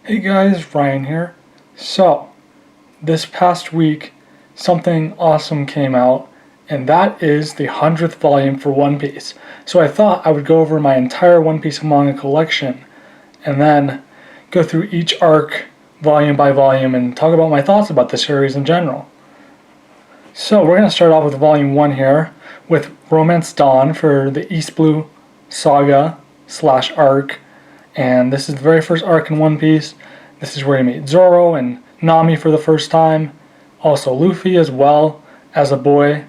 Hey guys, Ryan here. So, this past week, something awesome came out, and that is the 100th volume for One Piece. So I thought I would go over my entire One Piece manga collection, and then go through each arc, volume by volume, and talk about my thoughts about the series in general. So we're going to start off with Volume 1 here, with Romance Dawn for the East Blue saga / arc. And this is the very first arc in One Piece. This is where you meet Zoro and Nami for the first time. Also Luffy as well as a boy.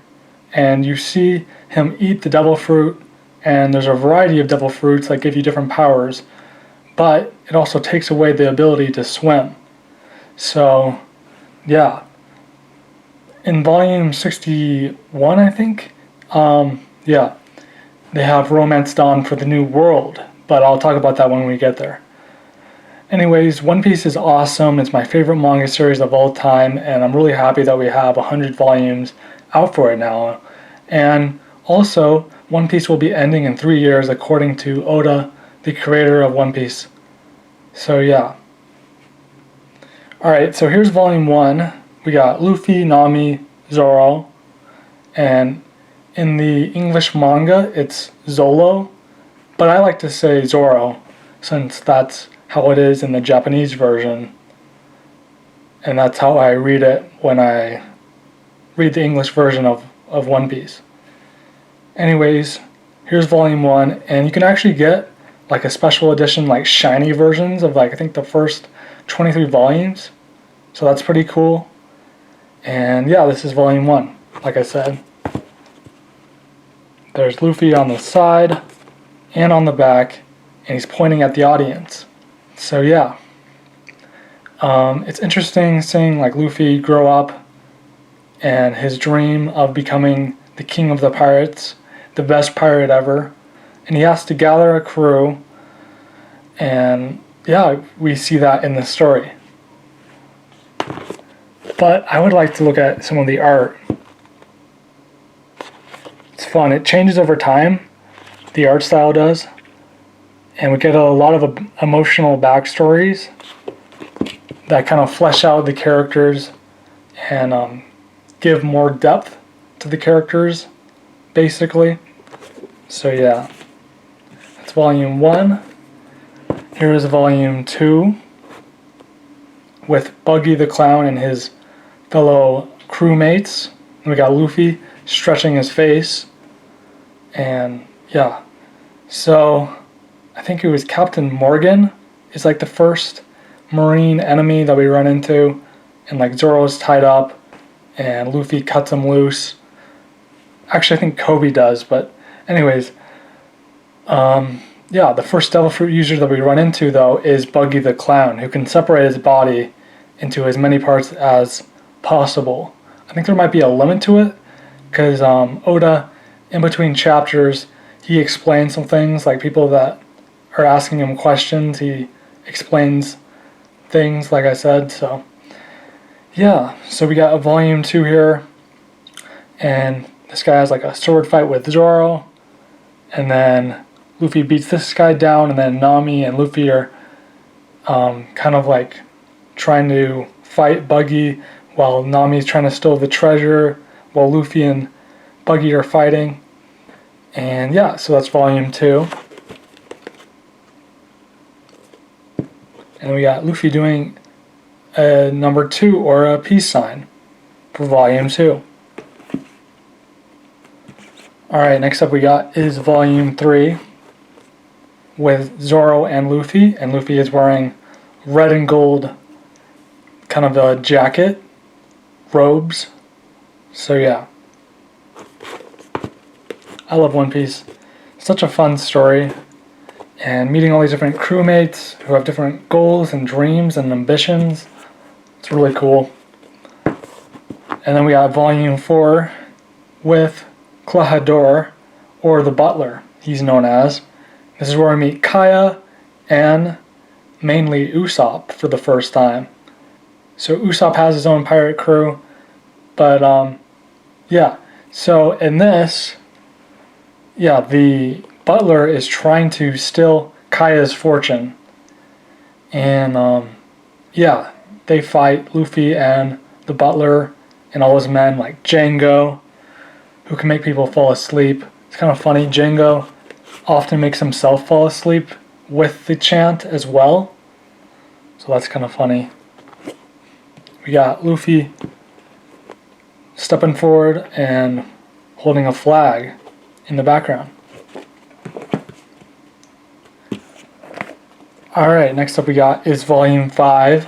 And you see him eat the devil fruit. And there's a variety of devil fruits that give you different powers. But it also takes away the ability to swim. So, yeah. In volume 61, I think, yeah, they have Romance Dawn for the New World. But I'll talk about that when we get there. Anyways, One Piece is awesome. It's my favorite manga series of all time, and I'm really happy that we have 100 volumes out for it now. And also, One Piece will be ending in 3 years according to Oda, the creator of One Piece. So yeah. Alright, so here's volume 1. We got Luffy, Nami, Zoro, and in the English manga, it's Zolo. But I like to say Zoro, since that's how it is in the Japanese version. And that's how I read it when I read the English version of One Piece. Anyways, here's volume 1, and you can actually get like a special edition, like shiny versions of like I think the first 23 volumes. So that's pretty cool. And yeah, this is volume 1, like I said. There's Luffy on the side and on the back, and he's pointing at the audience. So yeah, it's interesting seeing like Luffy grow up and his dream of becoming the king of the pirates, the best pirate ever, and he has to gather a crew, and yeah, we see that in the story. But I would like to look at some of the art. It's fun. It changes over time. The art style does, and we get a lot of emotional backstories that kind of flesh out the characters and give more depth to the characters, basically. So yeah, that's volume 1. Here is volume 2 with Buggy the Clown and his fellow crewmates. And we got Luffy stretching his face, and yeah. So, I think it was Captain Morgan is like the first marine enemy that we run into, and like Zoro's tied up, and Luffy cuts him loose. Actually, I think Kobe does, but anyways, yeah, the first devil fruit user that we run into though is Buggy the Clown, who can separate his body into as many parts as possible. I think there might be a limit to it, because Oda, in between chapters, he explains some things, like people that are asking him questions, he explains things, like I said. So yeah, so we got a volume 2 here, and this guy has like a sword fight with Zoro, and then Luffy beats this guy down, and then Nami and Luffy are kind of like trying to fight Buggy while Nami's trying to steal the treasure, while Luffy and Buggy are fighting. And yeah, so that's volume 2. And we got Luffy doing a number 2 or a peace sign for volume 2. Alright, next up we got is volume 3 with Zoro and Luffy is wearing red and gold kind of a jacket, robes. So yeah. I love One Piece. Such a fun story. And meeting all these different crewmates who have different goals and dreams and ambitions. It's really cool. And then we got volume 4 with Klahadore, or the Butler, he's known as. This is where we meet Kaya and mainly Usopp for the first time. So Usopp has his own pirate crew, but yeah. So in this, yeah, the Butler is trying to steal Kaya's fortune, and yeah, they fight Luffy and the butler and all his men, like Django, who can make people fall asleep. It's kind of funny. Django often makes himself fall asleep with the chant as well. So that's kind of funny. We got Luffy stepping forward and holding a flag in the background. Alright, next up we got is Volume 5.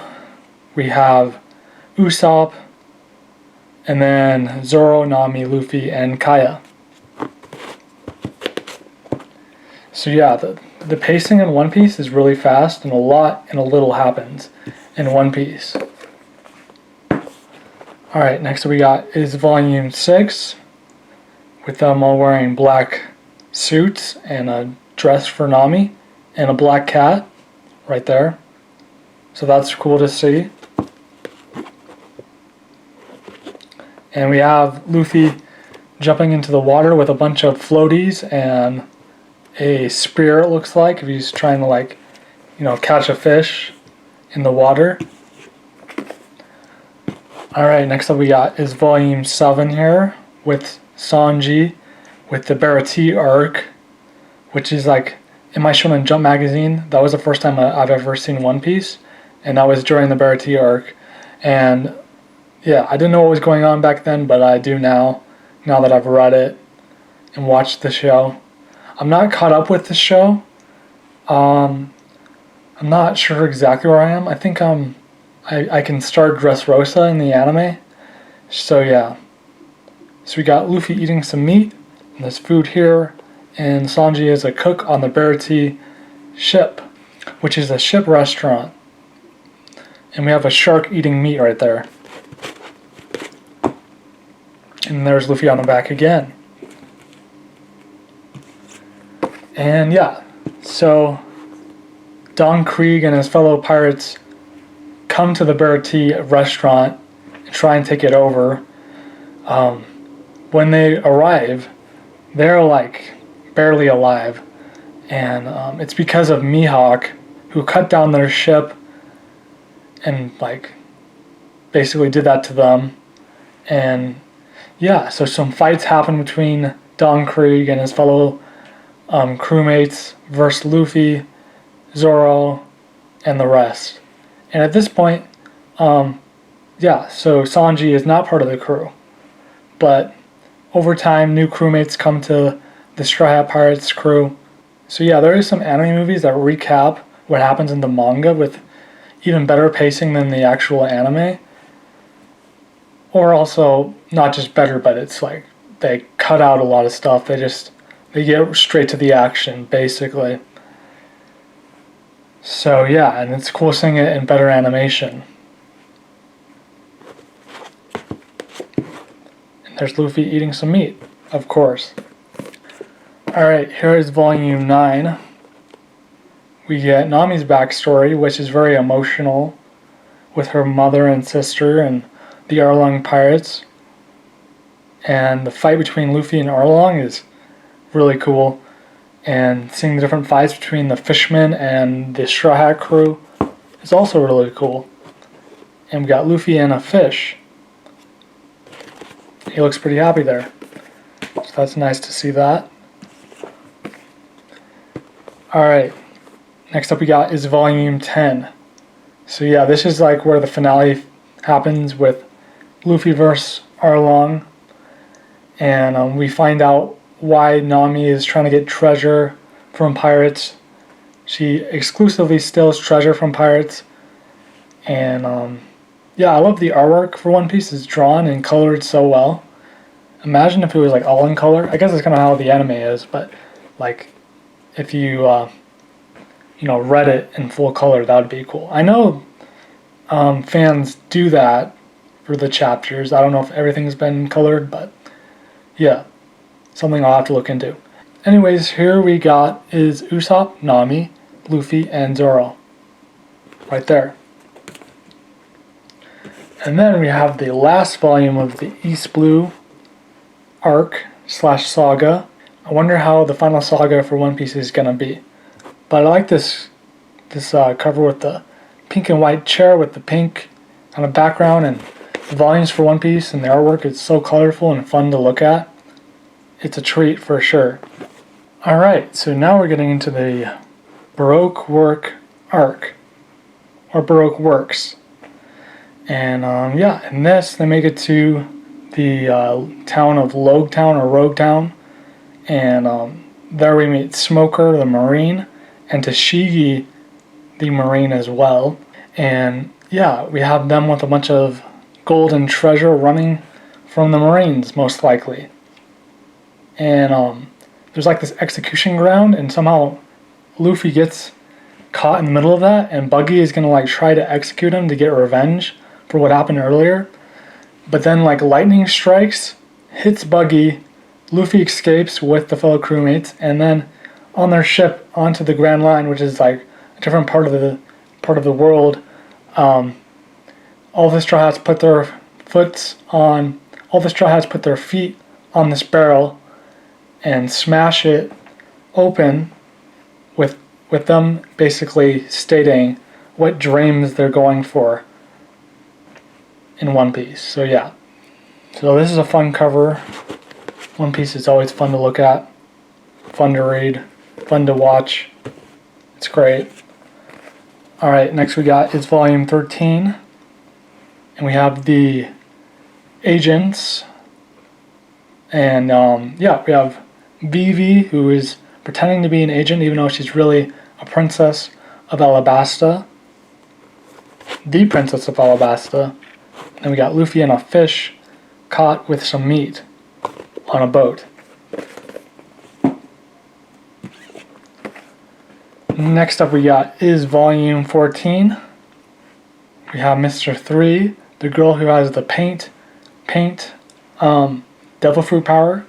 We have Usopp, and then Zoro, Nami, Luffy, and Kaya. So yeah, the pacing in One Piece is really fast, and a lot and a little happens in One Piece. Alright, next we got is Volume 6, with them all wearing black suits and a dress for Nami, and a black cat right there. So that's cool to see. And we have Luffy jumping into the water with a bunch of floaties and a spear, it looks like, if he's trying to, like, you know, catch a fish in the water. Alright, next up we got is Volume 7 here with Sanji with the Baratie arc, which is like, in my Shonen Jump magazine, that was the first time I've ever seen One Piece, and that was during the Baratie arc. And yeah, I didn't know what was going on back then, but I do now that I've read it and watched the show. I'm not caught up with the show. I'm not sure exactly where I am. I think I can start Dressrosa in the anime. So yeah. So we got Luffy eating some meat, and there's food here, and Sanji is a cook on the Baratie ship, which is a ship restaurant. And we have a shark eating meat right there. And there's Luffy on the back again. And yeah, so Don Krieg and his fellow pirates come to the Baratie restaurant and try and take it over. When they arrive, they're like barely alive, and it's because of Mihawk, who cut down their ship and like basically did that to them. And yeah, so some fights happen between Don Krieg and his fellow crewmates versus Luffy, Zoro, and the rest. And at this point, yeah, so Sanji is not part of the crew, but over time, new crewmates come to the Straw Hat Pirates crew. So yeah, there is some anime movies that recap what happens in the manga with even better pacing than the actual anime. Or also, not just better, but it's like they cut out a lot of stuff. They get straight to the action, basically. So yeah, and it's cool seeing it in better animation. And there's Luffy eating some meat, of course. Alright, here is Volume 9. We get Nami's backstory, which is very emotional, with her mother and sister and the Arlong pirates. And the fight between Luffy and Arlong is really cool. And seeing the different fights between the fishermen and the Straw Hat crew is also really cool. And we got Luffy and a fish. He looks pretty happy there. So that's nice to see that. Alright, next up we got is Volume 10. So yeah, this is like where the finale happens with Luffy versus Arlong. And we find out why Nami is trying to get treasure from pirates. She exclusively steals treasure from pirates. And yeah, I love the artwork for One Piece. It's drawn and colored so well. Imagine if it was like all in color. I guess that's kind of how the anime is, but like if you you know, read it in full color, that would be cool. I know fans do that for the chapters. I don't know if everything's been colored, but yeah, something I'll have to look into. Anyways, here we got is Usopp, Nami, Luffy, and Zoro. Right there. And then we have the last volume of the East Blue arc / saga. I wonder how the final saga for One Piece is going to be. But I like this cover with the pink and white chair with the pink on a background, and the volumes for One Piece and the artwork is so colorful and fun to look at. It's a treat for sure. Alright, so now we're getting into the Baroque Work arc, or Baroque Works. And yeah, in this they make it to the town of Logetown or Roguetown, and there we meet Smoker the Marine and Tashigi the Marine as well. And yeah, we have them with a bunch of gold and treasure running from the Marines, most likely. And there's like this execution ground, and somehow Luffy gets caught in the middle of that, and Buggy is gonna like try to execute him to get revenge for what happened earlier. But then like lightning strikes, hits Buggy, Luffy escapes with the fellow crewmates, and then on their ship onto the Grand Line, which is like a different part of the world, all the Straw Hats put their feet on this barrel and smash it open, with them basically stating what dreams they're going for in One Piece. So yeah, so this is a fun cover. One Piece is always fun to look at, fun to read, fun to watch. It's great. Alright, next we got is volume 13, and we have the agents, and yeah, we have Vivi, who is pretending to be an agent even though she's really a princess of Alabasta, the princess of Alabasta. Then we got Luffy and a fish caught with some meat on a boat. Next up we got is volume 14. We have Mr. 3, the girl who has the paint devil fruit power.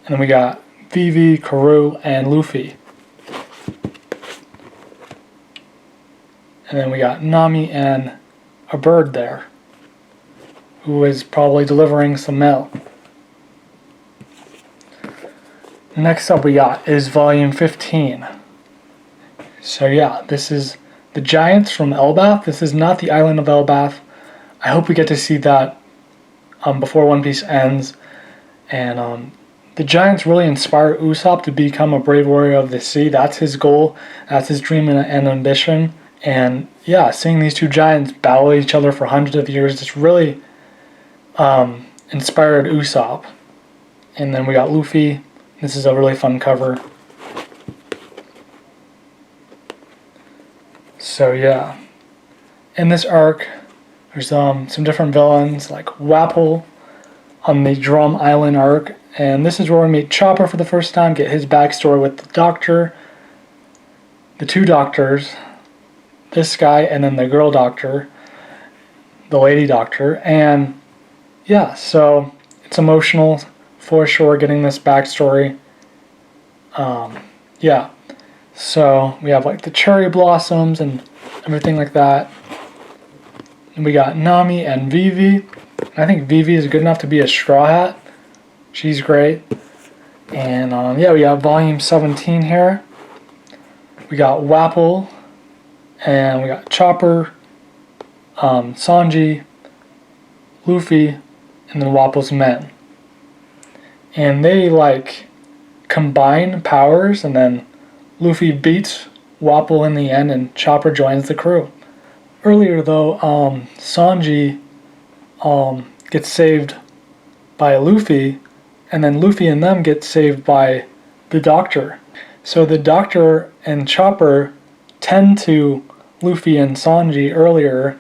And then we got Vivi, Karoo, and Luffy. And then we got Nami and a bird there, who is probably delivering some mail. Next up we got is volume 15. So yeah, this is the Giants from Elbaf. This is not the island of Elbaf. I hope we get to see that before One Piece ends. And the Giants really inspired Usopp to become a brave warrior of the sea. That's his goal. That's his dream and ambition. And yeah, seeing these two giants battle each other for hundreds of years just really inspired Usopp. And then we got Luffy. This is a really fun cover. So yeah, in this arc, there's some different villains like Wapple on the Drum Island arc, and this is where we meet Chopper for the first time, get his backstory with the doctor, the two doctors, this guy, and then the girl doctor, the lady doctor. And yeah, so it's emotional for sure getting this backstory. Yeah, so we have like the cherry blossoms and everything like that. And we got Nami and Vivi. I think Vivi is good enough to be a Straw Hat. She's great. And yeah, we have volume 17 here. We got Wapple, and we got Chopper, Sanji, Luffy, and then Wapple's men. And they like combine powers, and then Luffy beats Wapple in the end, and Chopper joins the crew. Earlier though, Sanji gets saved by Luffy, and then Luffy and them get saved by the Doctor. So the Doctor and Chopper tend to Luffy and Sanji earlier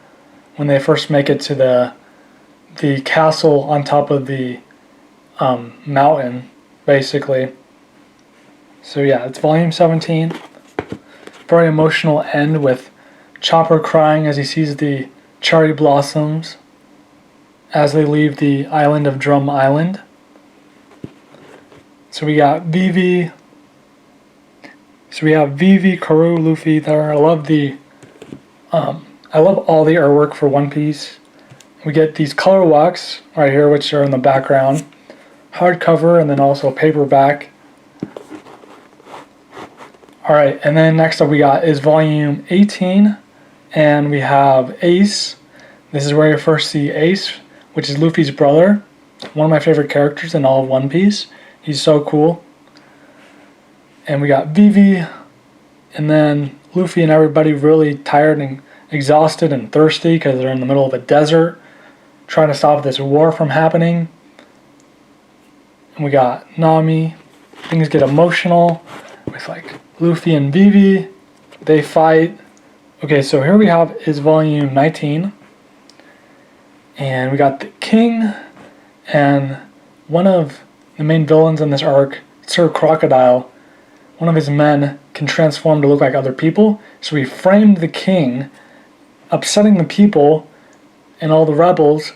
when they first make it to the castle on top of the mountain, basically. So yeah, it's volume 17. Very emotional end with Chopper crying as he sees the cherry blossoms as they leave the island of Drum Island. So we got Vivi. So we have Vivi, Karoo, Luffy there. I love all the artwork for One Piece. We get these color walks right here, which are in the background. Hardcover and then also paperback. Alright, and then next up we got is volume 18. And we have Ace. This is where you first see Ace, which is Luffy's brother. One of my favorite characters in all of One Piece. He's so cool. And we got Vivi. And then Luffy and everybody really tired and exhausted and thirsty because they're in the middle of a desert trying to stop this war from happening. And we got Nami. Things get emotional with like Luffy and Vivi. They fight. Okay, so here we have is volume 19. And we got the king and one of the main villains in this arc, Sir Crocodile. One of his men can transform to look like other people. So he framed the king, upsetting the people and all the rebels,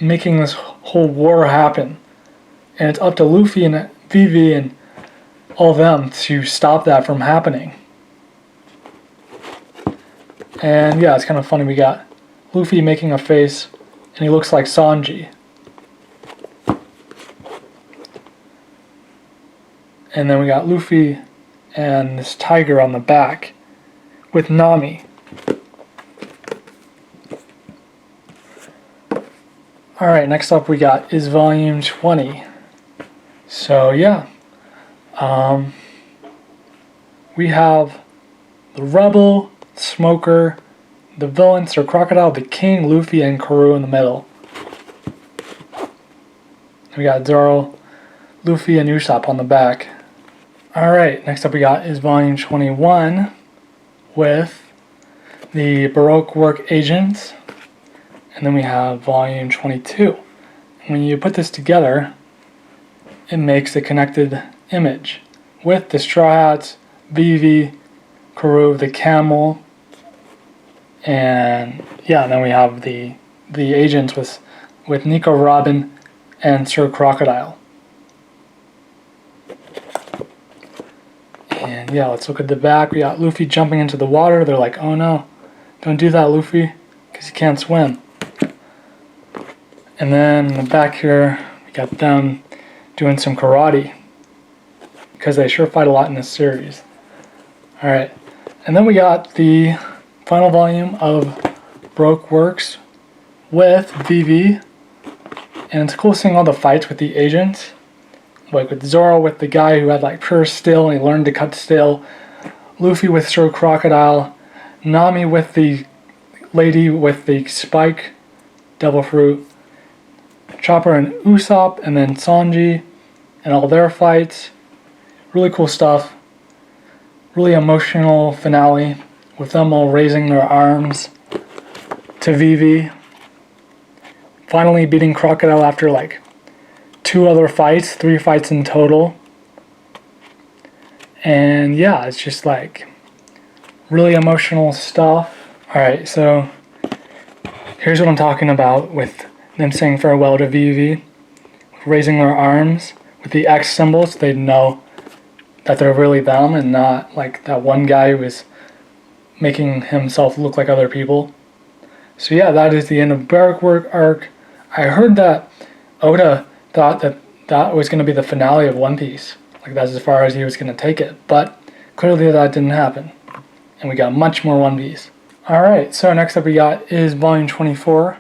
making this whole war happen. And it's up to Luffy and Vivi and all of them to stop that from happening. And yeah, it's kind of funny. We got Luffy making a face, and he looks like Sanji. And then we got Luffy and this tiger on the back with Nami. Alright, next up we got is volume 20. So yeah, we have the Rebel, Smoker, the villain, Sir Crocodile, the King, Luffy, and Karoo in the middle. We got Zoro, Luffy, and Usopp on the back. Alright, next up we got is volume 21 with the Baroque Work agents. And then we have volume 22. When you put this together, it makes a connected image with the Straw Hats, Vivi, Karoo, the camel, and yeah, and then we have the agents with Nico Robin and Sir Crocodile. And yeah, let's look at the back. We got Luffy jumping into the water. They're like, oh no, don't do that, Luffy, because you can't swim. And then in the back here, we got them doing some karate, because they sure fight a lot in this series. Alright, and then we got the final volume of Baroque Works with Vivi, and it's cool seeing all the fights with the agents, like with Zoro with the guy who had like pure steel and he learned to cut steel, Luffy with Sir Crocodile, Nami with the lady with the spike devil fruit, Chopper and Usopp, and then Sanji and all their fights. Really cool stuff. Really emotional finale with them all raising their arms to Vivi. Finally beating Crocodile after like 2 other fights, 3 fights in total. And yeah, it's just like really emotional stuff. Alright, so here's what I'm talking about with them saying farewell to Vivi, raising their arms with the X symbols so they know that they're really them and not like that one guy who was making himself look like other people. So yeah, that is the end of Baroque Work arc. I heard that Oda thought that that was going to be the finale of One Piece. Like that's as far as he was going to take it. But clearly that didn't happen. And we got much more One Piece. Alright, so next up we got is volume 24.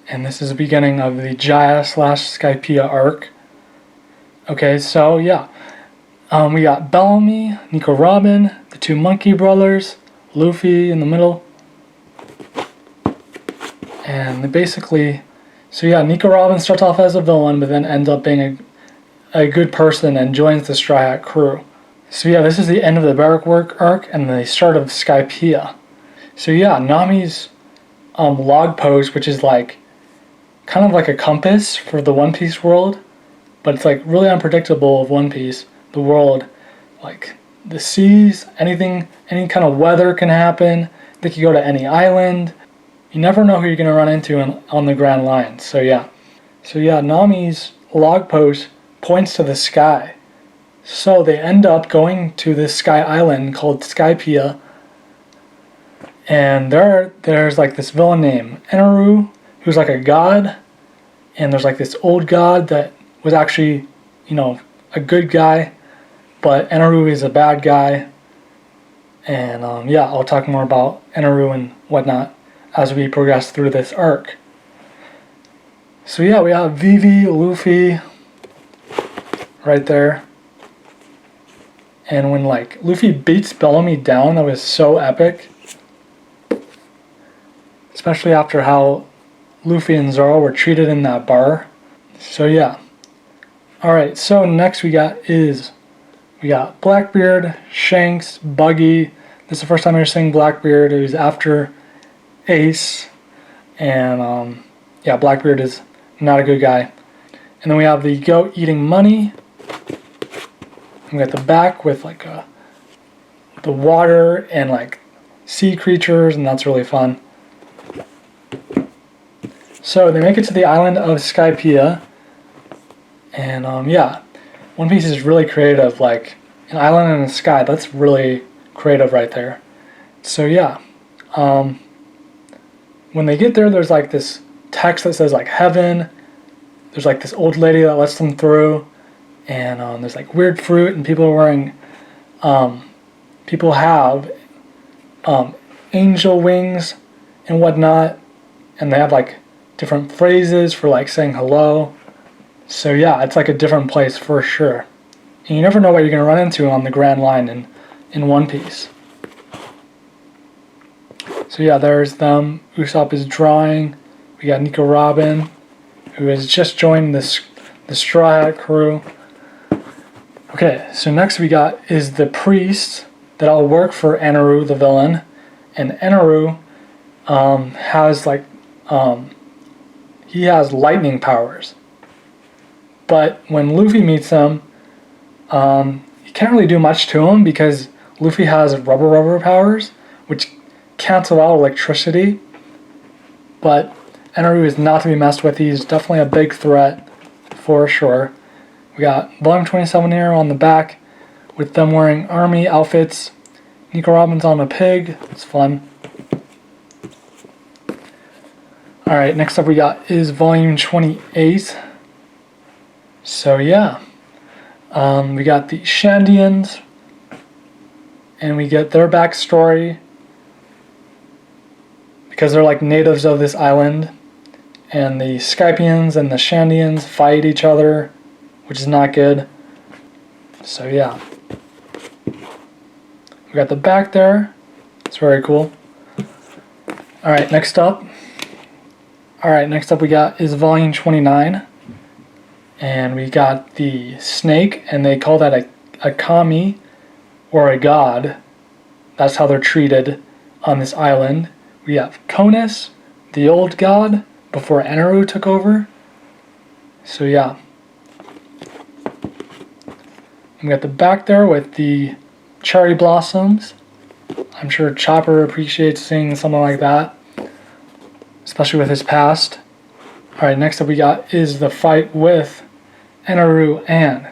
And this is the beginning of the Jaya / Skypiea arc. Okay, so yeah. We got Bellamy, Nico Robin, the 2 Monkey Brothers, Luffy in the middle. And they basically... So yeah, Nico Robin starts off as a villain, but then ends up being a good person and joins the Straw Hat crew. So yeah, this is the end of the Baroque Work arc and the start of Skypiea. So yeah, Nami's log post, which is like kind of like a compass for the One Piece world, but it's like really unpredictable of One Piece, the world. Like the seas, anything, any kind of weather can happen. They could go to any island. You never know who you're going to run into on the Grand Line. So yeah, Nami's log post points to the sky. So they end up going to this sky island called Skypiea. And there's like this villain named Eneru, who's like a god. And there's like this old god that was actually, a good guy. But Eneru is a bad guy. And yeah, I'll talk more about Eneru and whatnot as we progress through this arc. So yeah, we have Vivi, Luffy right there. And when like Luffy beats Bellamy down, that was so epic. Especially after how Luffy and Zoro were treated in that bar. So yeah. Alright, so next we got Blackbeard, Shanks, Buggy. This is the first time I was seeing Blackbeard. It was after Ace. And yeah, Blackbeard is not a good guy. And then we have the goat eating money. And we got the back with like the water and like sea creatures, and that's really fun. So they make it to the island of Skypiea. And yeah, One Piece is really creative. Like an island in the sky, that's really creative right there. So yeah, when they get there, there's like this text that says like heaven. There's like this old lady that lets them through, and there's like weird fruit, and people are wearing, people have angel wings and whatnot, and they have like different phrases for like saying hello. So yeah, it's like a different place for sure. And you never know what you're going to run into on the Grand Line in One Piece. So yeah, there's them. Usopp is drawing. We got Nico Robin, who has just joined the Straw Hat crew. Okay, so next we got is the priest that'll work for Eneru, the villain. And Eneru has like, he has lightning powers. But when Luffy meets him, he can't really do much to him because Luffy has rubber powers, which cancel out electricity. But Eneru is not to be messed with. He's definitely a big threat for sure. We got Volume 27 here on the back with them wearing army outfits. Nico Robin's on a pig. It's fun. Alright, next up we got is Volume 28. So yeah, we got the Shandians, and we get their backstory because they're like natives of this island, and the Skypians and the Shandians fight each other, which is not good. So yeah, we got the back there. It's very cool. Alright, next up we got is Volume 29. And we got the snake, and they call that a kami, or a god. That's how they're treated on this island. We have Konus, the old god, before Eneru took over. So yeah. We got the back there with the cherry blossoms. I'm sure Chopper appreciates seeing something like that, especially with his past. Alright, next up we got is the fight with Eneru and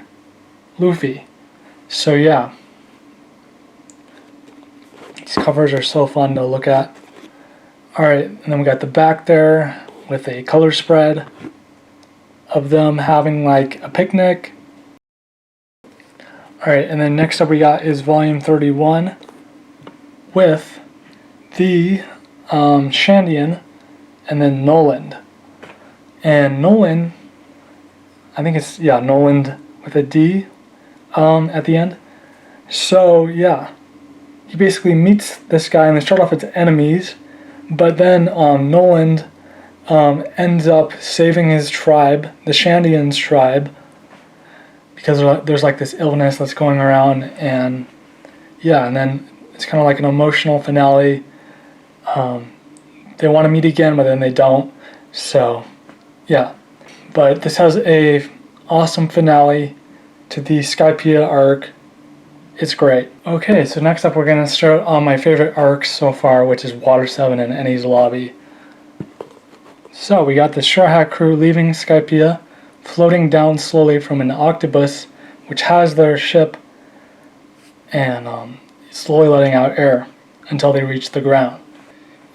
Luffy. So yeah, these covers are so fun to look at. Alright, and then we got the back there with a color spread of them having like a picnic. Alright, and then next up we got is Volume 31 with the Shandian and then Noland. And Noland, I think it's, yeah, Noland with a D at the end. So yeah, he basically meets this guy and they start off as enemies, but then Noland ends up saving his tribe, the Shandians tribe, because there's like this illness that's going around, and yeah, and then it's kind of like an emotional finale. They want to meet again, but then they don't. So yeah, but this has a awesome finale to the Skypiea arc. It's great. Okay, so next up we're going to start on my favorite arcs so far, which is Water 7 and Enies Lobby. So we got the Straw Hat crew leaving Skypiea, floating down slowly from an octopus which has their ship, and slowly letting out air until they reach the ground.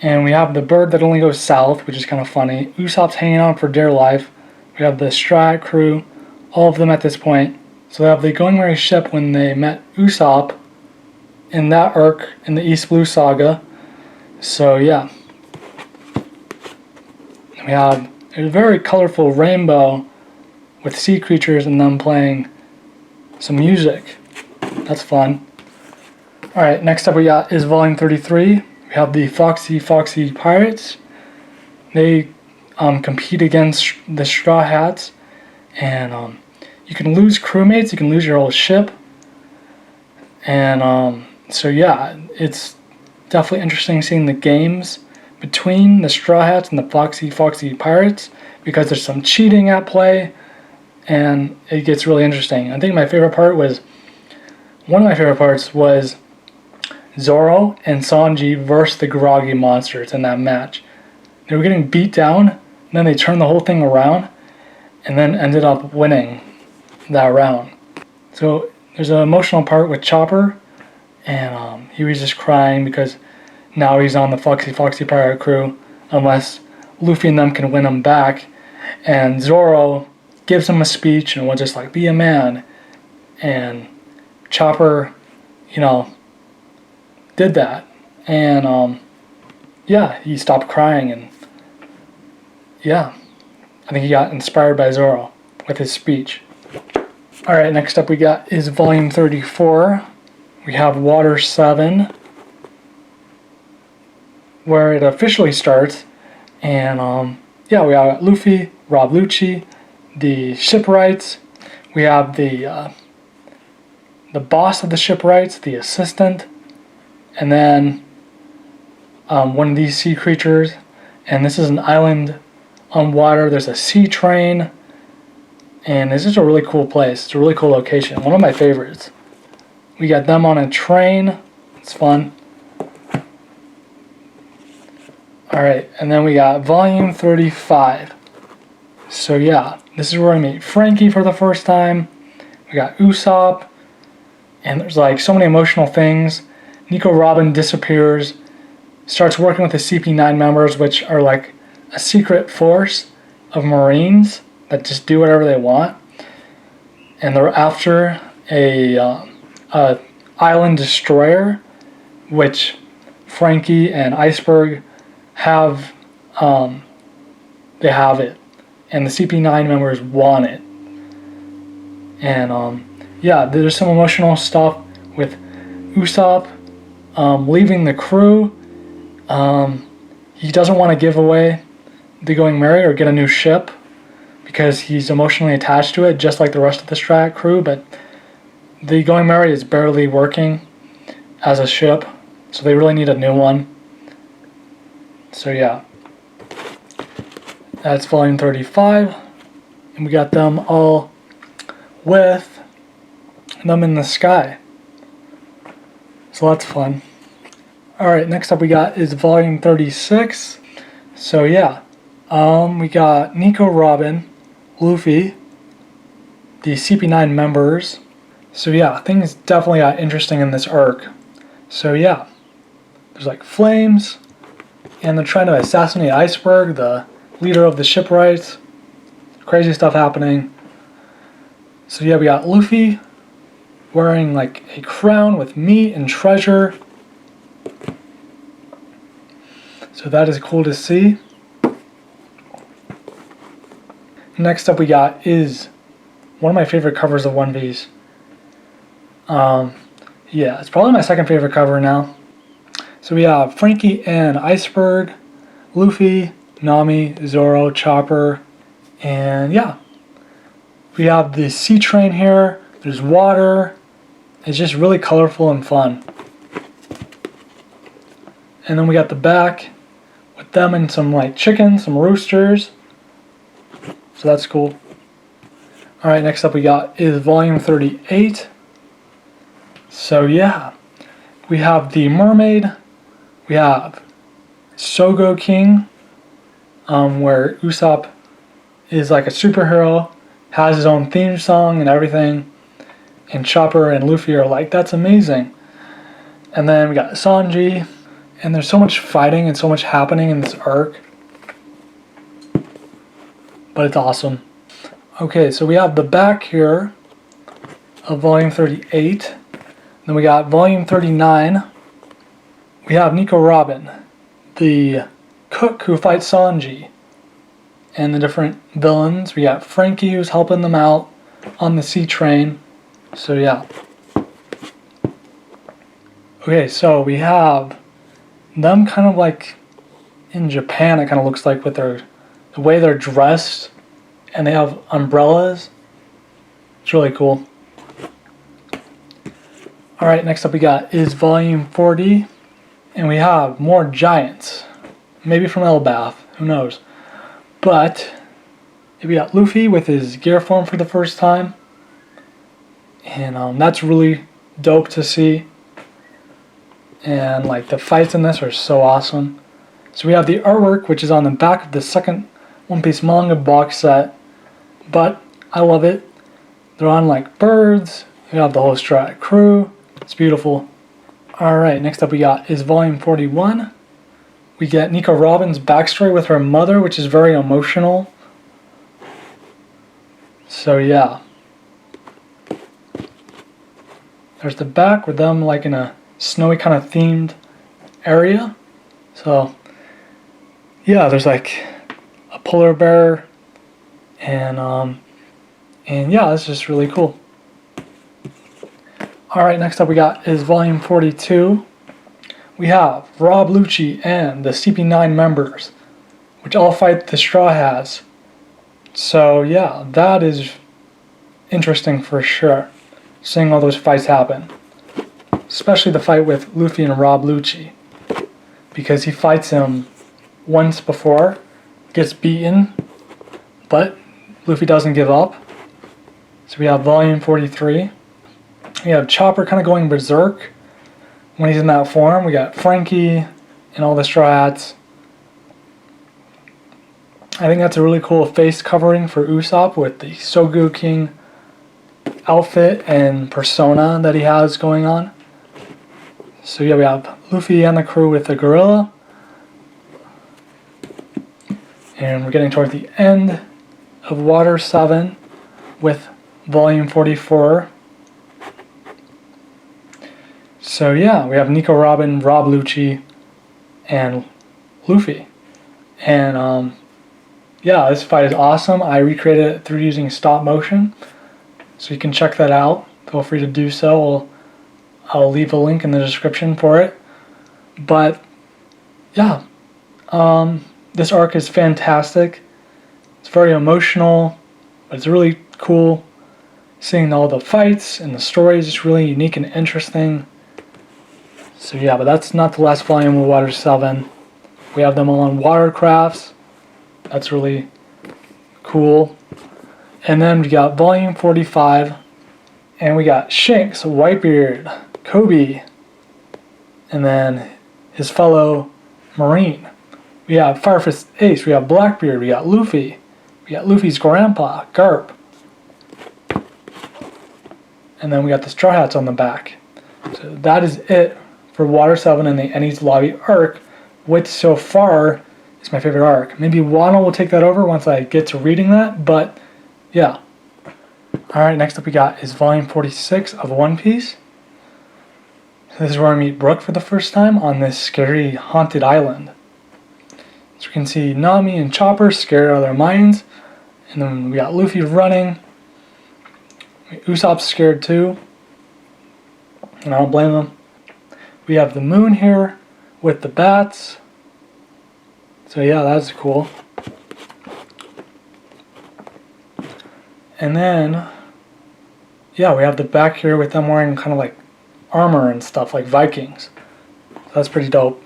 And we have the bird that only goes south, which is kind of funny. Usopp's hanging on for dear life. We have the Straw Hat crew, all of them at this point. So they have the Going Merry ship when they met Usopp in that arc in the East Blue Saga. So yeah. We have a very colorful rainbow with sea creatures and them playing some music. That's fun. Alright, next up we got is volume 33. We have the Foxy Pirates. They compete against the Straw Hats, and you can lose crewmates, you can lose your whole ship. And so yeah, it's definitely interesting seeing the games between the Straw Hats and the Foxy Pirates, because there's some cheating at play, and it gets really interesting. I think one of my favorite parts was Zoro and Sanji versus the Groggy monsters in that match. They were getting beat down, and then they turned the whole thing around, and then ended up winning that round. So there's an emotional part with Chopper, and he was just crying because now he's on the Foxy Pirate crew, unless Luffy and them can win him back. And Zoro gives him a speech and was just like, be a man. And Chopper, did that. And yeah, he stopped crying, and yeah, I think he got inspired by Zoro with his speech. Alright, next up we got is volume 34. We have Water 7, where it officially starts. And yeah, we have Luffy, Rob Lucci, the shipwrights. We have the boss of the shipwrights, the assistant, and then one of these sea creatures. And this is an island on water. There's a sea train, and this is a really cool place. It's a really cool location, one of my favorites. We got them on a train. It's fun. Alright, and then we got volume 35. So yeah, this is where I meet Frankie for the first time. We got Usopp, and there's like so many emotional things. Nico Robin disappears, starts working with the CP9 members, which are like a secret force of Marines that just do whatever they want. And they're after a island destroyer, which Frankie and Iceberg have. They have it, and the CP9 members want it. And yeah, there's some emotional stuff with Usopp leaving the crew. He doesn't want to give away the Going Merry or get a new ship because he's emotionally attached to it, just like the rest of the Strat crew. But the Going Merry is barely working as a ship, so they really need a new one. So yeah, that's volume 35, and we got them all with them in the sky. So that's fun. Alright, next up we got is volume 36. So yeah, we got Nico Robin, Luffy, the CP9 members. So yeah, things definitely got interesting in this arc. So yeah, there's like flames, and they're trying to assassinate Iceberg, the leader of the shipwrights. Crazy stuff happening. So yeah, we got Luffy wearing like a crown with meat and treasure. So that is cool to see. Next up we got is one of my favorite covers of One Piece. Yeah, it's probably my second favorite cover now. So we have Frankie and Iceberg, Luffy, Nami, Zoro, Chopper, and yeah. We have the sea train here, there's water. It's just really colorful and fun. And then we got the back with them and some like chickens, some roosters. So that's cool. Alright, next up we got is volume 38. So yeah, we have the mermaid, we have Sogo King, where Usopp is like a superhero, has his own theme song and everything, and Chopper and Luffy are like, that's amazing. And then we got Sanji, and there's so much fighting and so much happening in this arc, but it's awesome. Okay, so we have the back here of volume 38. Then we got volume 39. We have Nico Robin, the cook who fights Sanji, and the different villains. We got Frankie who's helping them out on the sea train. So yeah. Okay, so we have them kind of like in Japan, it kind of looks like with the way they're dressed, and they have umbrellas. It's really cool. Alright, next up we got is volume 40, and we have more giants. Maybe from Elbath, who knows. But we got Luffy with his gear form for the first time, and that's really dope to see. And like the fights in this are so awesome. So we have the artwork, which is on the back of the second One Piece manga box set, but I love it. They're on like birds. You have the whole Straw Hat crew. It's beautiful. Alright, next up we got is volume 41. We get Nico Robin's backstory with her mother, which is very emotional. So yeah. There's the back with them like in a snowy kind of themed area. So yeah, there's like a polar bear, and yeah, it's just really cool. Alright, next up we got is volume 42. We have Rob Lucci and the CP9 members, which all fight the Straw Hats. So yeah, that is interesting for sure, seeing all those fights happen. Especially the fight with Luffy and Rob Lucci, because he fights him once before, gets beaten, but Luffy doesn't give up. So we have volume 43. We have Chopper kind of going berserk when he's in that form. We got Frankie and all the Straw Hats. I think that's a really cool face covering for Usopp with the Sogu King outfit and persona that he has going on. So yeah, we have Luffy and the crew with the gorilla. And we're getting toward the end of Water 7 with volume 44. So yeah, we have Nico Robin, Rob Lucci, and Luffy. And yeah, this fight is awesome. I recreated it through using stop motion, so you can check that out. Feel free to do so. I'll leave a link in the description for it. But yeah, this arc is fantastic. It's very emotional, but it's really cool. Seeing all the fights and the stories is really unique and interesting. So yeah, but that's not the last volume of Water 7. We have them all on watercrafts. That's really cool. And then we got volume 45, and we got Shanks, Whitebeard, Kobe, and then his fellow Marine. We have Firefist Ace, we have Blackbeard, we got Luffy, we got Luffy's grandpa, Garp, and then we got the Straw Hats on the back. So that is it for Water 7 and the Enies Lobby arc, which so far is my favorite arc. Maybe Wano will take that over once I get to reading that, but yeah. Alright, next up we got is volume 46 of One Piece. This is where I meet Brook for the first time on this scary haunted island. So we can see Nami and Chopper scared out of their minds, and then we got Luffy running. Usopp's scared too, and I don't blame him. We have the moon here with the bats. So yeah, that's cool. And then, yeah, we have the back here with them wearing kind of like armor and stuff like Vikings. So that's pretty dope.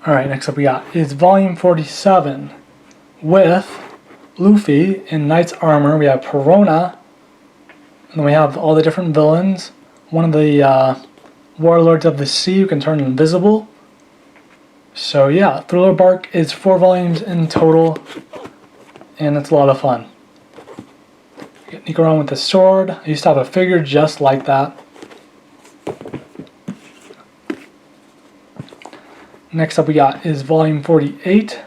Alright, next up we got is volume 47 with Luffy in knight's armor. We have Perona, and then we have all the different villains. One of the warlords of the sea who can turn invisible. So yeah, Thriller Bark is 4 volumes in total, and it's a lot of fun. You get Nico around with the sword. I used to have a figure just like that. Next up we got is volume 48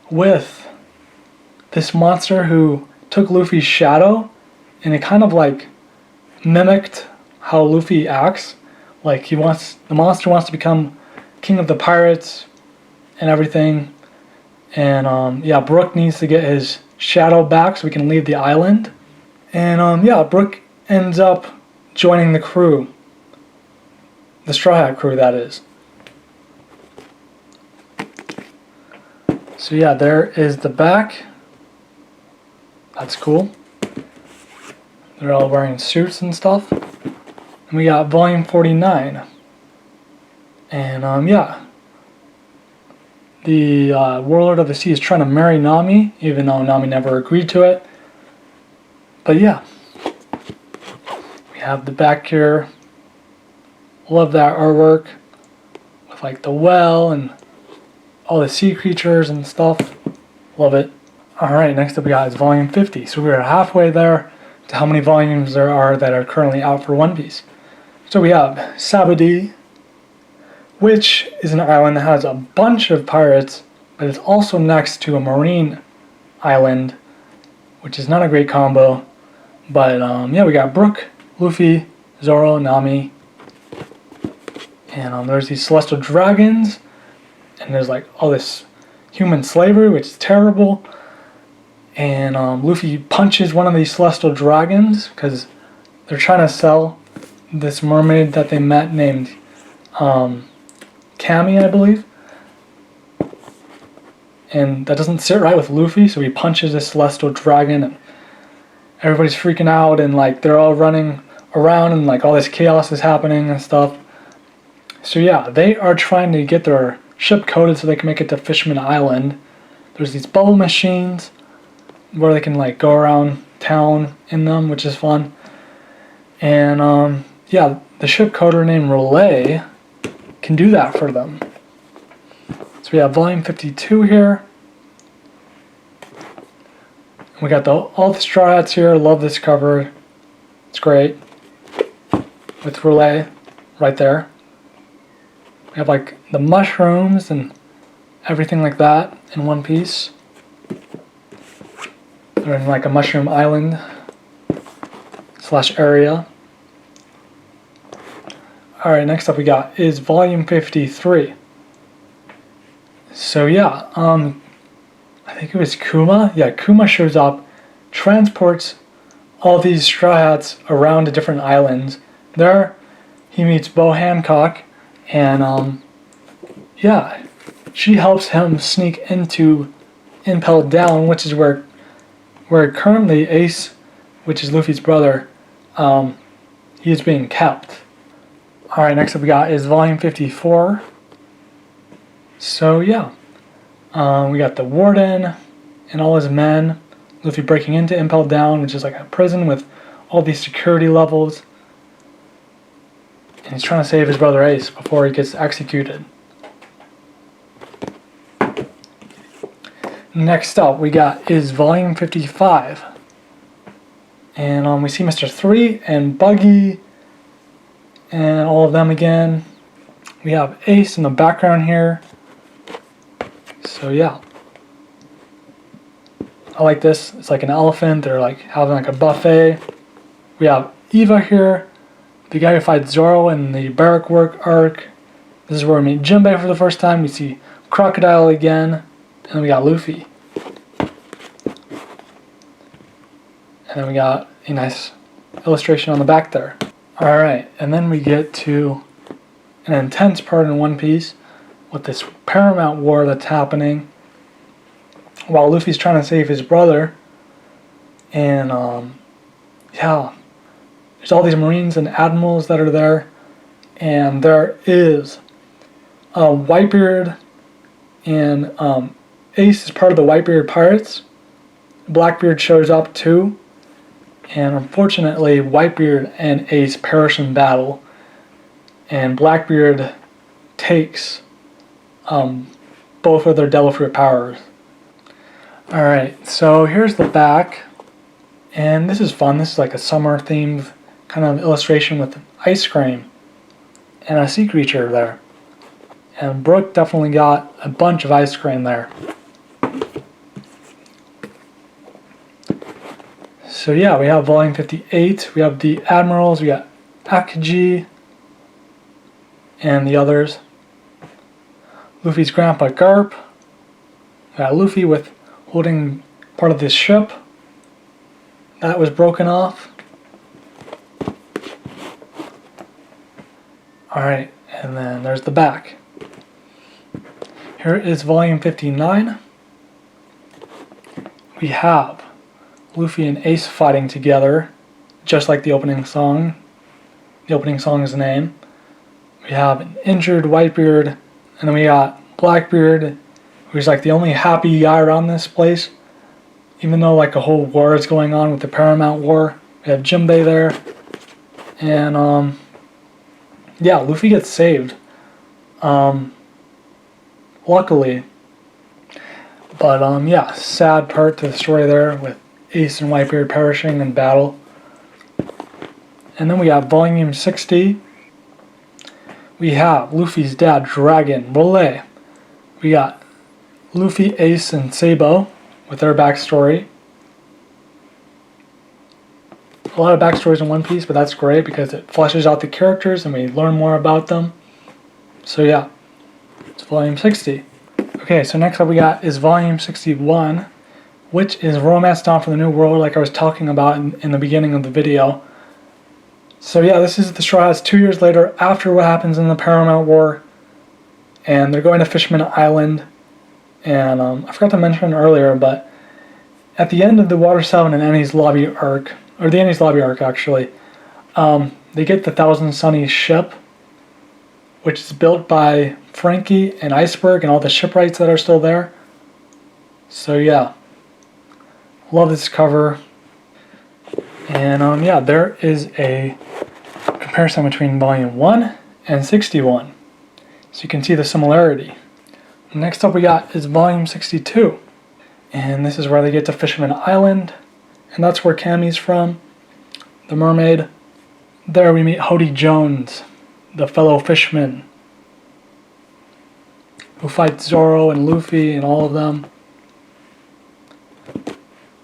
with this monster who took Luffy's shadow, and it kind of like mimicked how Luffy acts. Like the monster wants to become king of the pirates and everything. And yeah, Brook needs to get his shadow back so we can leave the island. And yeah, Brook ends up joining the crew. The Straw Hat crew, that is. So yeah, there is the back. That's cool. They're all wearing suits and stuff. And we got volume 49. And yeah. The Warlord of the Sea is trying to marry Nami, even though Nami never agreed to it. But yeah. We have the back here. Love that artwork. With like the well and all the sea creatures and stuff. Love it. Alright, next up we got is volume 50. So we're halfway there to how many volumes there are that are currently out for One Piece. So we have Sabadi, which is an island that has a bunch of pirates, but it's also next to a marine island, which is not a great combo. But yeah, we got Brook, Luffy, Zoro, Nami, and there's these celestial dragons, and there's like all this human slavery, which is terrible. And Luffy punches one of these celestial dragons because they're trying to sell this mermaid that they met named Cammy, I believe. And that doesn't sit right with Luffy, so he punches this celestial dragon, and everybody's freaking out, and like they're all running around, and like all this chaos is happening and stuff. So yeah, they are trying to get their ship coated so they can make it to Fishman Island. There's these bubble machines where they can like go around town in them, which is fun. And yeah, the ship coder named Relay can do that for them. So we have volume 52 here. We got all the Straw Hats here. Love this cover. It's great. With Relay right there. We have like the mushrooms and everything like that in one piece. They're in like a mushroom island / area. Alright, next up we got is volume 53. So yeah, I think it was Kuma. Yeah, Kuma shows up, transports all these Straw Hats around to different islands. There he meets Bo Hancock, and yeah, she helps him sneak into Impel Down, which is where currently Ace, which is Luffy's brother, he is being kept. Alright, next up we got is volume 54. So yeah, we got the Warden and all his men, Luffy breaking into Impel Down, which is like a prison with all these security levels. And he's trying to save his brother Ace before he gets executed. Next up we got is volume 55. And we see Mr. 3 and Buggy and all of them again. We have Ace in the background here. So yeah. I like this. It's like an elephant. They're like having like a buffet. We have Eva here, the guy who fights Zoro in the Baroque Works arc. This is where we meet Jinbei for the first time. We see Crocodile again. And then we got Luffy. And then we got a nice illustration on the back there. Alright, and then we get to an intense part in One Piece with this Paramount War that's happening while Luffy's trying to save his brother. And yeah, there's all these Marines and Admirals that are there. And there is Whitebeard, and Ace is part of the Whitebeard Pirates. Blackbeard shows up too. And unfortunately, Whitebeard and Ace perish in battle. And Blackbeard takes both of their Devil Fruit powers. Alright, so here's the back. And this is fun. This is like a summer themed kind of illustration with ice cream and a sea creature there. And Brook definitely got a bunch of ice cream there. So yeah, we have volume 58, we have the admirals, we got Akiji, and the others. Luffy's grandpa Garp. We got Luffy with holding part of this ship that was broken off. Alright, and then there's the back. Here is volume 59. We have Luffy and Ace fighting together, just like the opening song. The opening song's name. We have an injured Whitebeard, and then we got Blackbeard, who's like the only happy guy around this place, even though like a whole war is going on with the Paramount War. We have Jinbei there, and yeah, Luffy gets saved, luckily. But yeah, sad part to the story there with Ace and Whitebeard perishing in battle. And then we have volume 60. We have Luffy's dad, Dragon, Role. We got Luffy, Ace, and Sabo with their backstory. A lot of backstories in One Piece, but that's great because it fleshes out the characters and we learn more about them. So yeah, it's volume 60. Okay, so next up we got is volume 61, which is Romance Dawn for the New World, like I was talking about in the beginning of the video. So yeah, this is the Straw Hats 2 years later, after what happens in the Paramount War, and they're going to Fishman Island. And I forgot to mention earlier, but at the end of the Water 7 and Enies Lobby arc, or the Enies Lobby arc actually, they get the Thousand Sunny ship, which is built by Frankie and Iceberg and all the shipwrights that are still there. So yeah, love this cover. And yeah, there is a comparison between volume 1 and 61. So you can see the similarity. Next up we got is volume 62. And this is where they get to Fisherman Island. And that's where Cammy's from, the mermaid. There we meet Hody Jones, the fellow fisherman, who fights Zoro and Luffy and all of them.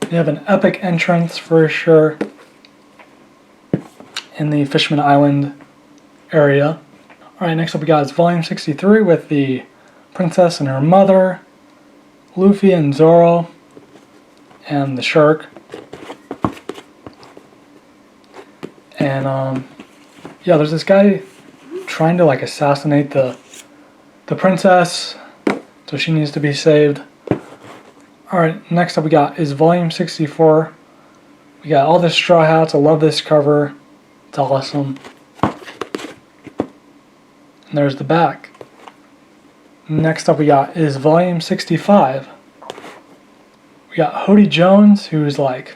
We have an epic entrance for sure in the Fishman Island area. Alright, next up we got is volume 63 with the princess and her mother, Luffy and Zoro, and the shark. And yeah, there's this guy trying to like assassinate the princess, so she needs to be saved. Alright, next up we got is volume 64. We got all the Straw Hats. I love this cover. It's awesome. And there's the back. Next up we got is volume 65. We got Hody Jones, who's like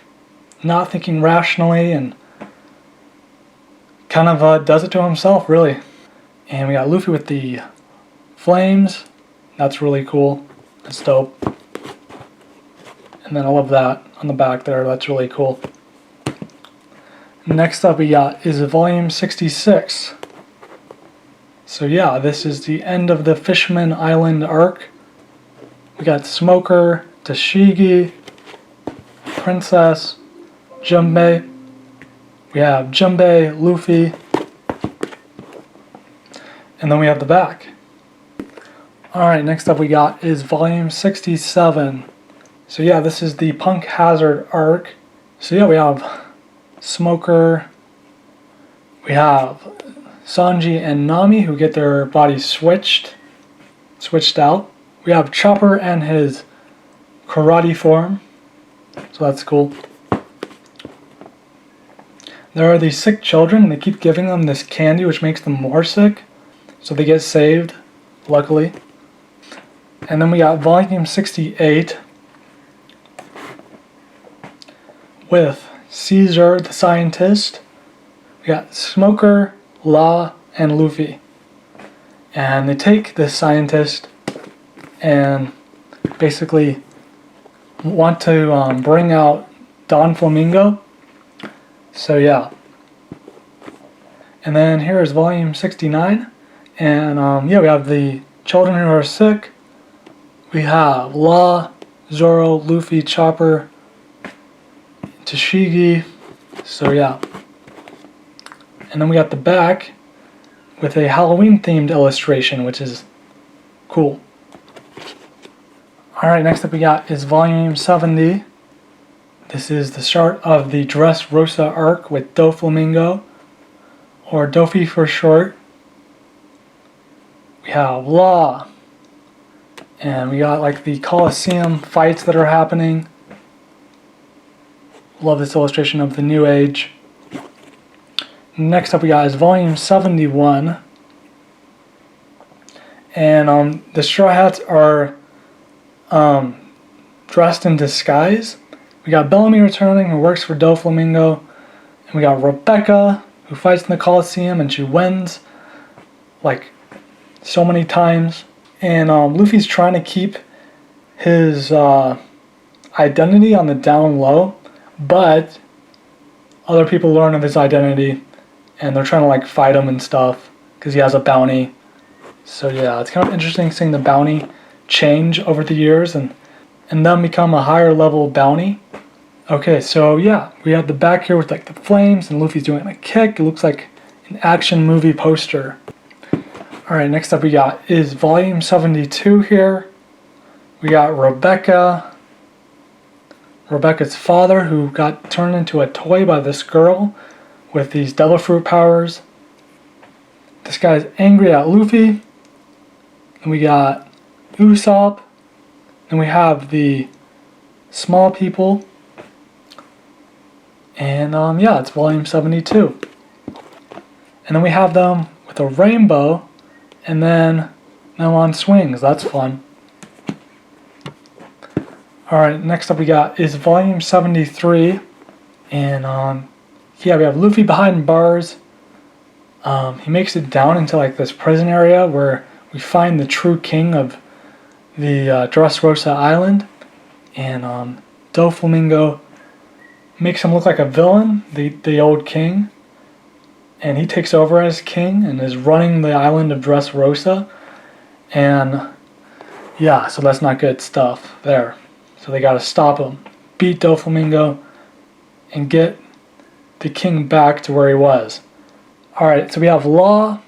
not thinking rationally and kind of does it to himself, really. And we got Luffy with the flames. That's really cool. That's dope. And then I love that on the back there. That's really cool. Next up we got is volume 66. So yeah, this is the end of the Fishman Island arc. We got Smoker, Tashigi, Princess, Jinbei. We have Jinbei, Luffy, and then we have the back. Alright, next up we got is volume 67. So yeah, this is the Punk Hazard arc. So yeah, we have Smoker, we have Sanji and Nami, who get their bodies switched out. We have Chopper and his karate form, so that's cool. There are these sick children, and they keep giving them this candy which makes them more sick, so they get saved, luckily. And then we got volume 68 with Caesar the scientist. We got Smoker, Law, and Luffy. And they take this scientist and basically want to bring out Don Flamingo. So yeah. And then here is volume 69. And yeah, we have the children who are sick. We have Law, Zoro, Luffy, Chopper, Tashigi. So yeah. And then we got the back with a Halloween themed illustration, which is cool. Alright, next up we got is volume 70. This is the start of the Dressrosa arc with Doflamingo, or Dofi for short. We have Law, and we got like the Colosseum fights that are happening. Love this illustration of the New Age. Next up we got is volume 71, and the Straw Hats are dressed in disguise. We got Bellamy returning, who works for Doflamingo, and we got Rebecca, who fights in the Colosseum, and she wins like so many times. And Luffy's trying to keep his identity on the down low, but other people learn of his identity, and they're trying to like fight him and stuff because he has a bounty. So yeah, it's kind of interesting seeing the bounty change over the years and then become a higher level bounty. Okay, so yeah, we have the back here with like the flames and Luffy's doing a kick. It looks like an action movie poster. Alright, next up we got is volume 72 here. We got Rebecca's father, who got turned into a toy by this girl with these devil fruit powers. This guy's angry at Luffy. And we got Usopp. And we have the small people. And yeah, it's volume 72. And then we have them with a rainbow, and then them on swings. That's fun. Alright, next up we got is volume 73. And yeah, we have Luffy behind bars. He makes it down into like this prison area where we find the true king of the Dressrosa Island. And Doflamingo makes him look like a villain, the old king. And he takes over as king and is running the island of Dressrosa. And yeah, so that's not good stuff there. So they gotta stop him, beat Doflamingo, and get the king back to where he was. Alright, so we have Law,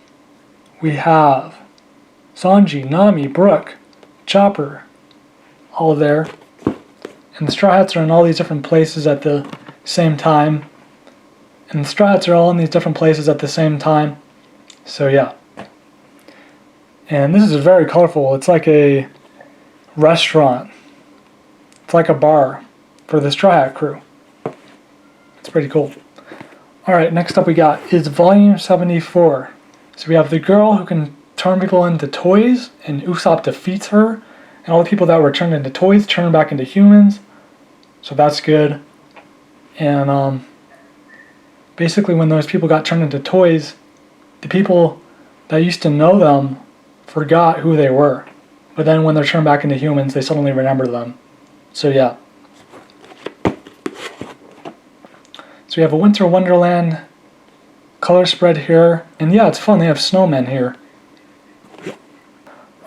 we have Sanji, Nami, Brook, Chopper, all there. And the Straw Hats are in all these different places at the same time. And the Straw Hats are all in these different places at the same time. So yeah. And this is very colorful. It's like a restaurant. It's like a bar for the Straw Hat crew. It's pretty cool. Alright, next up we got is volume 74. So we have the girl who can turn people into toys, and Usopp defeats her. And all the people that were turned into toys turn back into humans. So that's good. And basically when those people got turned into toys, the people that used to know them forgot who they were. But then when they're turned back into humans, they suddenly remember them. So yeah. So we have a Winter Wonderland color spread here. And yeah, it's fun. They have snowmen here.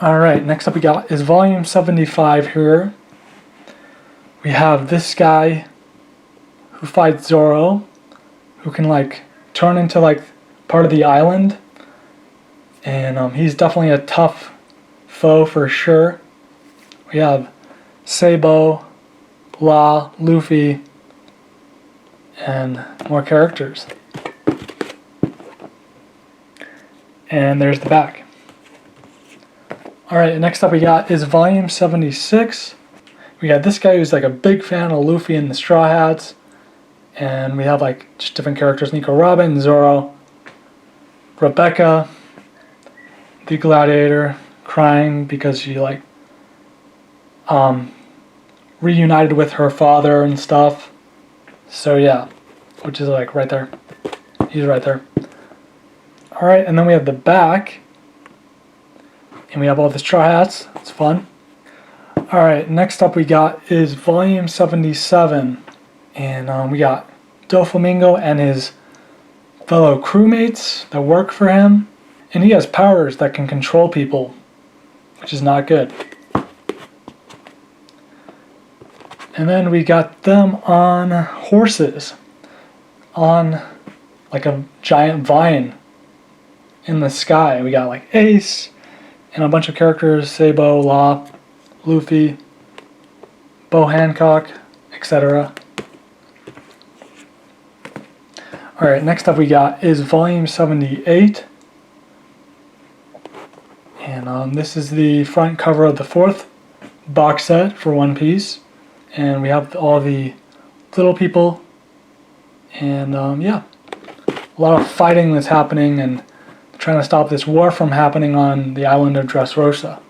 Alright, next up we got is volume 75 here. We have this guy who fights Zoro, who can like turn into like part of the island. And he's definitely a tough foe for sure. We have Sabo, Law, Luffy, and more characters. And there's the back. Alright, next up we got is volume 76. We got this guy who's like a big fan of Luffy and the Straw Hats. And we have like just different characters. Nico Robin, Zoro, Rebecca, the gladiator, crying because she like reunited with her father and stuff. So yeah, which is like right there. He's right there. Alright, and then we have the back. And we have all the Straw Hats. It's fun. Alright, next up we got is volume 77. And we got Doflamingo and his fellow crewmates that work for him. And he has powers that can control people, which is not good. And then we got them on horses, on like a giant vine in the sky. We got like Ace and a bunch of characters, Sabo, Law, Luffy, Bo Hancock, etc. Alright, next up we got is volume 78. And this is the front cover of the 4th box set for One Piece. And we have all the little people. And yeah, a lot of fighting that's happening and trying to stop this war from happening on the island of Dressrosa.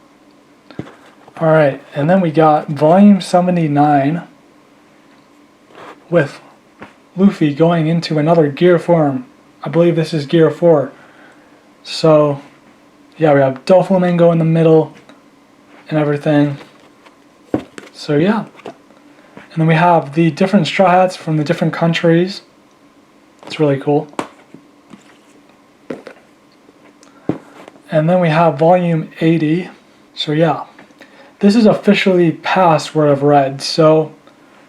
Alright, and then we got volume 79 with Luffy going into another gear form. I believe this is gear 4. So, yeah, we have Doflamingo in the middle and everything. So, yeah. And then we have the different straw hats from the different countries. It's really cool. And then we have volume 80. So, yeah. This is officially past what I've read. So,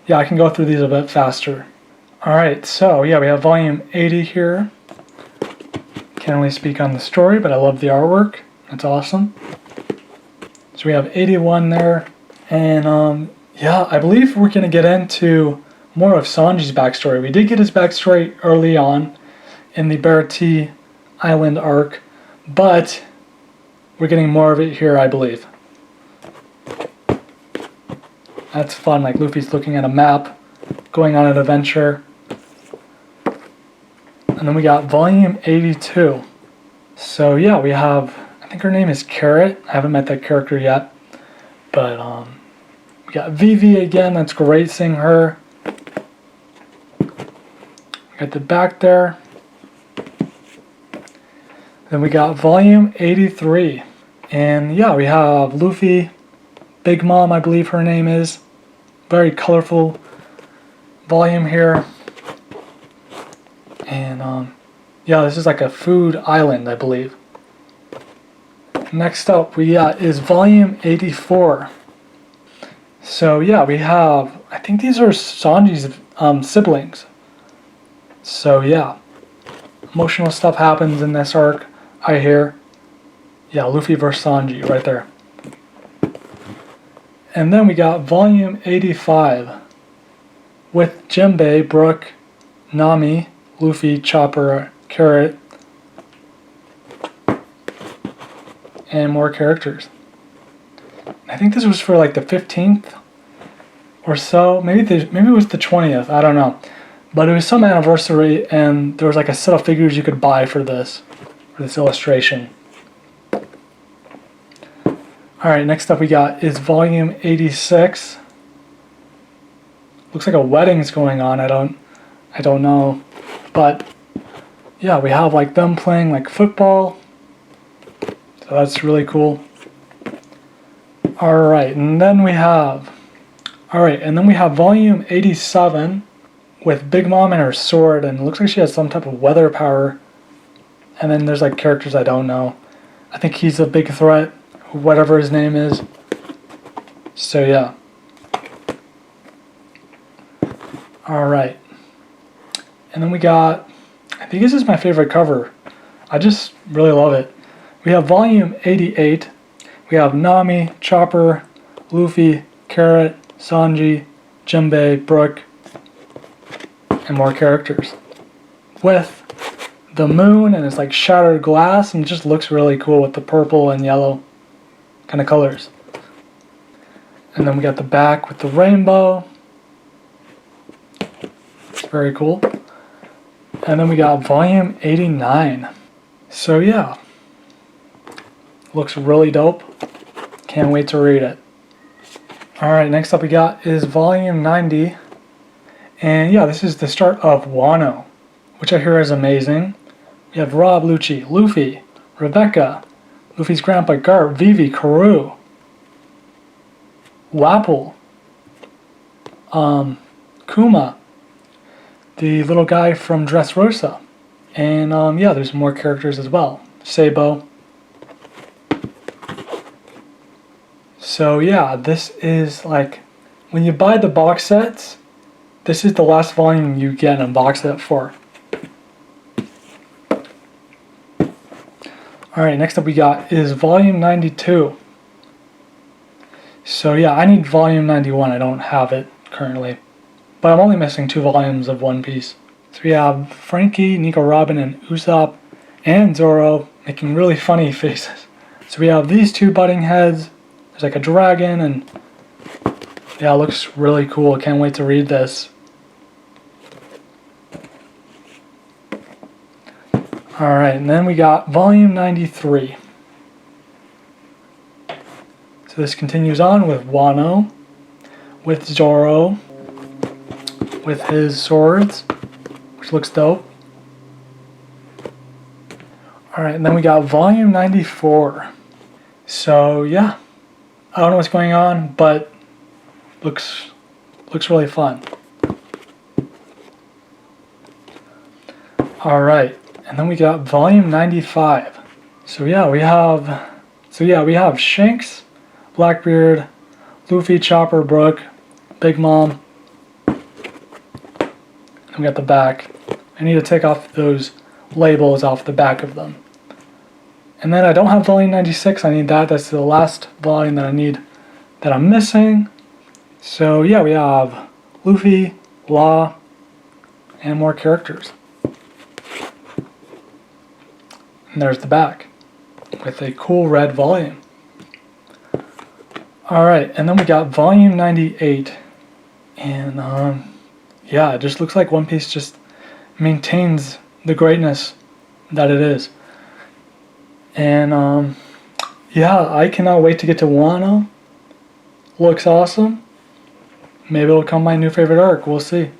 yeah, I can go through these a bit faster. Alright, so yeah, we have volume 80 here. Can't really speak on the story, but I love the artwork. It's awesome. So we have 81 there. And yeah, I believe we're going to get into more of Sanji's backstory. We did get his backstory early on in the Baroque Island arc, but we're getting more of it here, I believe. That's fun, like Luffy's looking at a map, going on an adventure. And then we got volume 82. So yeah, we have, I think her name is Carrot. I haven't met that character yet. But we got Vivi again, that's great seeing her. We got the back there. Then we got volume 83. And yeah, we have Luffy, Big Mom, I believe her name is. Very colorful volume here. And yeah, this is like a food island, I believe. Next up we got is volume 84. So yeah, we have, I think these are Sanji's siblings. So yeah, emotional stuff happens in this arc, I hear. Yeah, Luffy versus Sanji right there. And then we got volume 85 with Jinbei, Brook, Nami, Luffy, Chopper, Carrot, and more characters. I think this was for like the 15th or so. Maybe it was the 20th. I don't know. But it was some anniversary, and there was like a set of figures you could buy for this illustration. Alright, next up we got is volume 86. Looks like a wedding's going on. I don't know. But yeah, we have like them playing like football. So that's really cool. Alright, and then we have volume 87 with Big Mom and her sword, and it looks like she has some type of weather power. And then there's like characters I don't know. I think he's a big threat, whatever his name is. So yeah. Alright. And then we got, I think this is my favorite cover. I just really love it. We have volume 88. We have Nami, Chopper, Luffy, Carrot, Sanji, Jinbei, Brook, and more characters. With the moon, and it's like shattered glass, and it just looks really cool with the purple and yellow kind of colors. And then we got the back with the rainbow. It's very cool. And then we got volume 89. So yeah, looks really dope. Can't wait to read it. Alright, next up we got is volume 90. And yeah, this is the start of Wano, which I hear is amazing. We have Rob, Lucci, Luffy, Rebecca, Luffy's grandpa Garp, Vivi, Karoo, Wapple, Kuma, the little guy from Dressrosa, and yeah, there's more characters as well. Sabo. So yeah, this is like when you buy the box sets, this is the last volume you get in a box set for. Alright, next up we got is volume 92. So yeah, I need volume 91, I don't have it currently. But I'm only missing 2 volumes of One Piece. So we have Frankie, Nico Robin, and Usopp, and Zoro making really funny faces. So we have these 2 butting heads, there's like a dragon, and yeah, it looks really cool, I can't wait to read this. Alright, and then we got volume 93. So this continues on with Wano, with Zoro, with his swords, which looks dope. Alright, and then we got volume 94. So yeah, I don't know what's going on, but looks really fun. Alright, and then we got volume 95. So yeah, we have Shanks, Blackbeard, Luffy, Chopper, Brook, Big Mom. And we got the back. I need to take off those labels off the back of them. And then I don't have volume 96, I need that. That's the last volume that I need, that I'm missing. So yeah, we have Luffy, Law, and more characters. And there's the back, with a cool red volume. Alright, and then we got volume 98. And yeah, it just looks like One Piece just maintains the greatness that it is. And yeah, I cannot wait to get to Wano. Looks awesome. Maybe it'll become my new favorite arc, we'll see.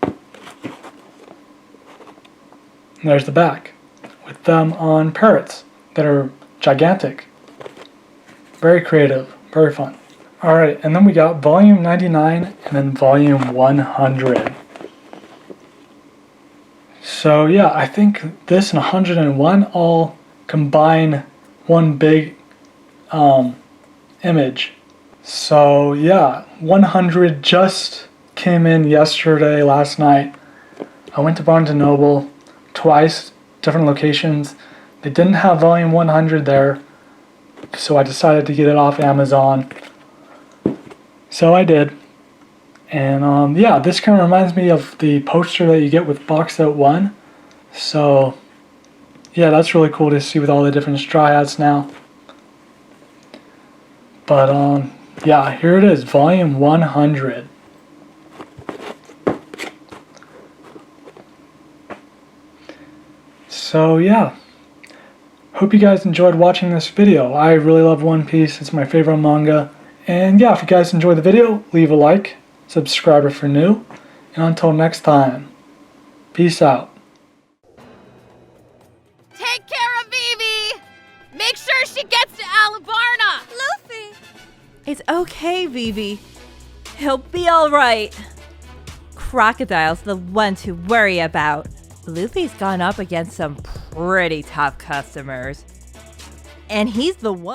And there's the back, with them on parrots that are gigantic. Very creative, very fun. Alright, and then we got volume 99 and then volume 100. So yeah, I think this and 101 all combine one big image. So yeah, 100 just came in yesterday, last night. I went to Barnes & Noble twice, different locations. They didn't have volume 100 there, so I decided to get it off Amazon. So I did. And yeah, this kind of reminds me of the poster that you get with box set 1. So yeah, that's really cool to see with all the different straw hats now. But yeah, here it is, volume 100. So yeah, hope you guys enjoyed watching this video. I really love One Piece, it's my favorite manga. And yeah, if you guys enjoyed the video, leave a like, subscribe if you're new, and until next time, peace out. Take care of Vivi! Make sure she gets to Alabarna! Luffy! It's okay, Vivi. He'll be alright. Crocodile's the one to worry about. Luffy's gone up against some pretty tough customers. And he's the one.